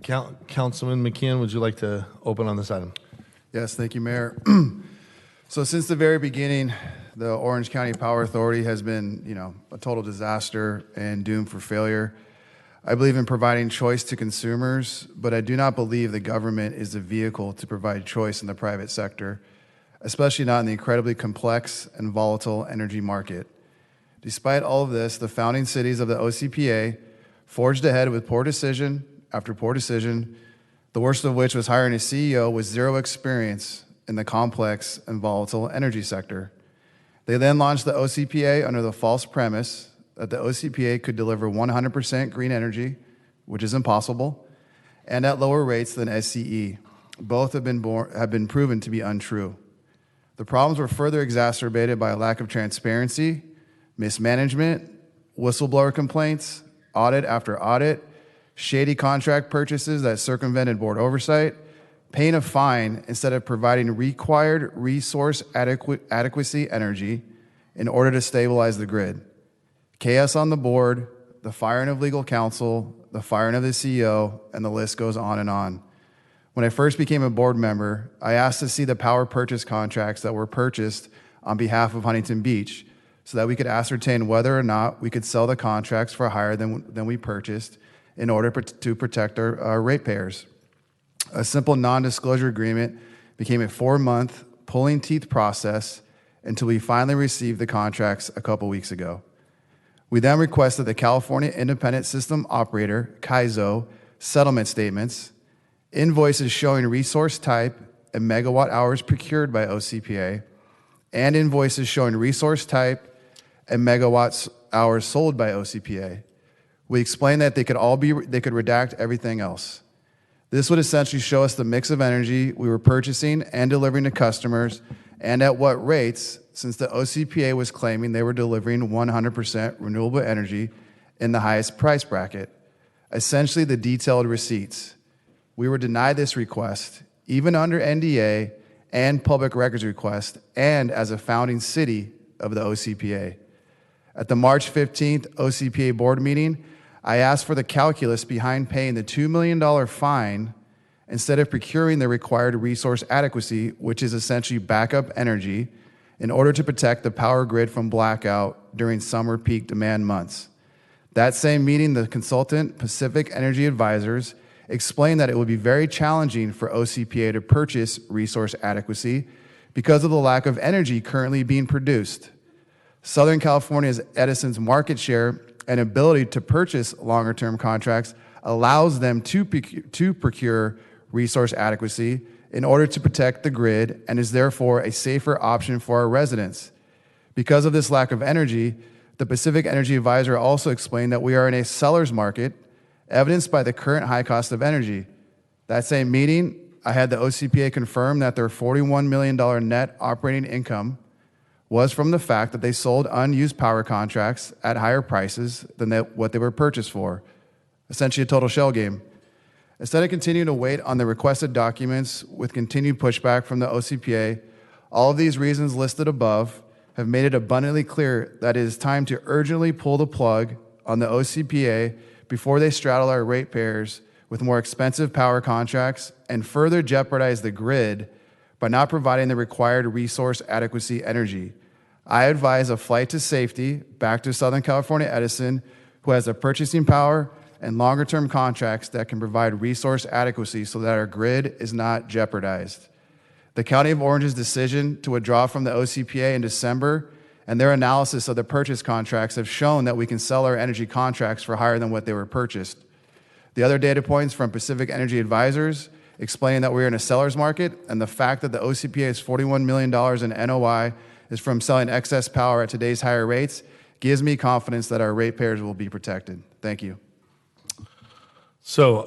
Councilman McKeon, would you like to open on this item? Yes, thank you, Mayor. So since the very beginning, the Orange County Power Authority has been, a total disaster and doomed for failure. I believe in providing choice to consumers, but I do not believe the government is the vehicle to provide choice in the private sector, especially not in the incredibly complex and volatile energy market. Despite all of this, the founding cities of the OCPA forged ahead with poor decision after poor decision, the worst of which was hiring a CEO with zero experience in the complex and volatile energy sector. They then launched the OCPA under the false premise that the OCPA could deliver 100% green energy, which is impossible, and at lower rates than SCE. Both have been proven to be untrue. The problems were further exacerbated by a lack of transparency, mismanagement, whistleblower complaints, audit after audit, shady contract purchases that circumvented board oversight, paying a fine instead of providing required resource adequacy energy in order to stabilize the grid. Chaos on the board, the firing of legal counsel, the firing of the CEO, and the list goes on and on. When I first became a board member, I asked to see the power purchase contracts that were purchased on behalf of Huntington Beach so that we could ascertain whether or not we could sell the contracts for higher than we purchased in order to protect our ratepayers. A simple non-disclosure agreement became a 4-month pulling teeth process until we finally received the contracts a couple weeks ago. We then requested the California Independent System Operator, CAISO, settlement statements, invoices showing resource type and megawatt hours procured by OCPA, and invoices showing resource type and megawatt hours sold by OCPA. We explained that they could redact everything else. This would essentially show us the mix of energy we were purchasing and delivering to customers, and at what rates, since the OCPA was claiming they were delivering 100% renewable energy in the highest price bracket. Essentially, the detailed receipts. We were denied this request, even under NDA and public records request, and as a founding city of the OCPA. At the March 15th OCPA board meeting, I asked for the calculus behind paying the $2 million fine instead of procuring the required resource adequacy, which is essentially backup energy, in order to protect the power grid from blackout during summer peak demand months. That same meeting, the consultant, Pacific Energy Advisors, explained that it would be very challenging for OCPA to purchase resource adequacy because of the lack of energy currently being produced. Southern California's Edison's market share and ability to purchase longer-term contracts allows them to procure resource adequacy in order to protect the grid and is therefore a safer option for our residents. Because of this lack of energy, the Pacific Energy Advisor also explained that we are in a seller's market, evidenced by the current high cost of energy. That same meeting, I had the OCPA confirm that their $41 million net operating income was from the fact that they sold unused power contracts at higher prices than what they were purchased for. Essentially a total shell game. Instead of continuing to wait on the requested documents with continued pushback from the OCPA, all of these reasons listed above have made it abundantly clear that it is time to urgently pull the plug on the OCPA before they straddle our ratepayers with more expensive power contracts and further jeopardize the grid by not providing the required resource adequacy energy. I advise a flight to safety back to Southern California Edison, who has the purchasing power and longer-term contracts that can provide resource adequacy so that our grid is not jeopardized. The County of Orange's decision to withdraw from the OCPA in December and their analysis of the purchase contracts have shown that we can sell our energy contracts for higher than what they were purchased. The other data points from Pacific Energy Advisors explaining that we're in a seller's market, and the fact that the OCPA's $41 million in NOI is from selling excess power at today's higher rates gives me confidence that our ratepayers will be protected. Thank you. So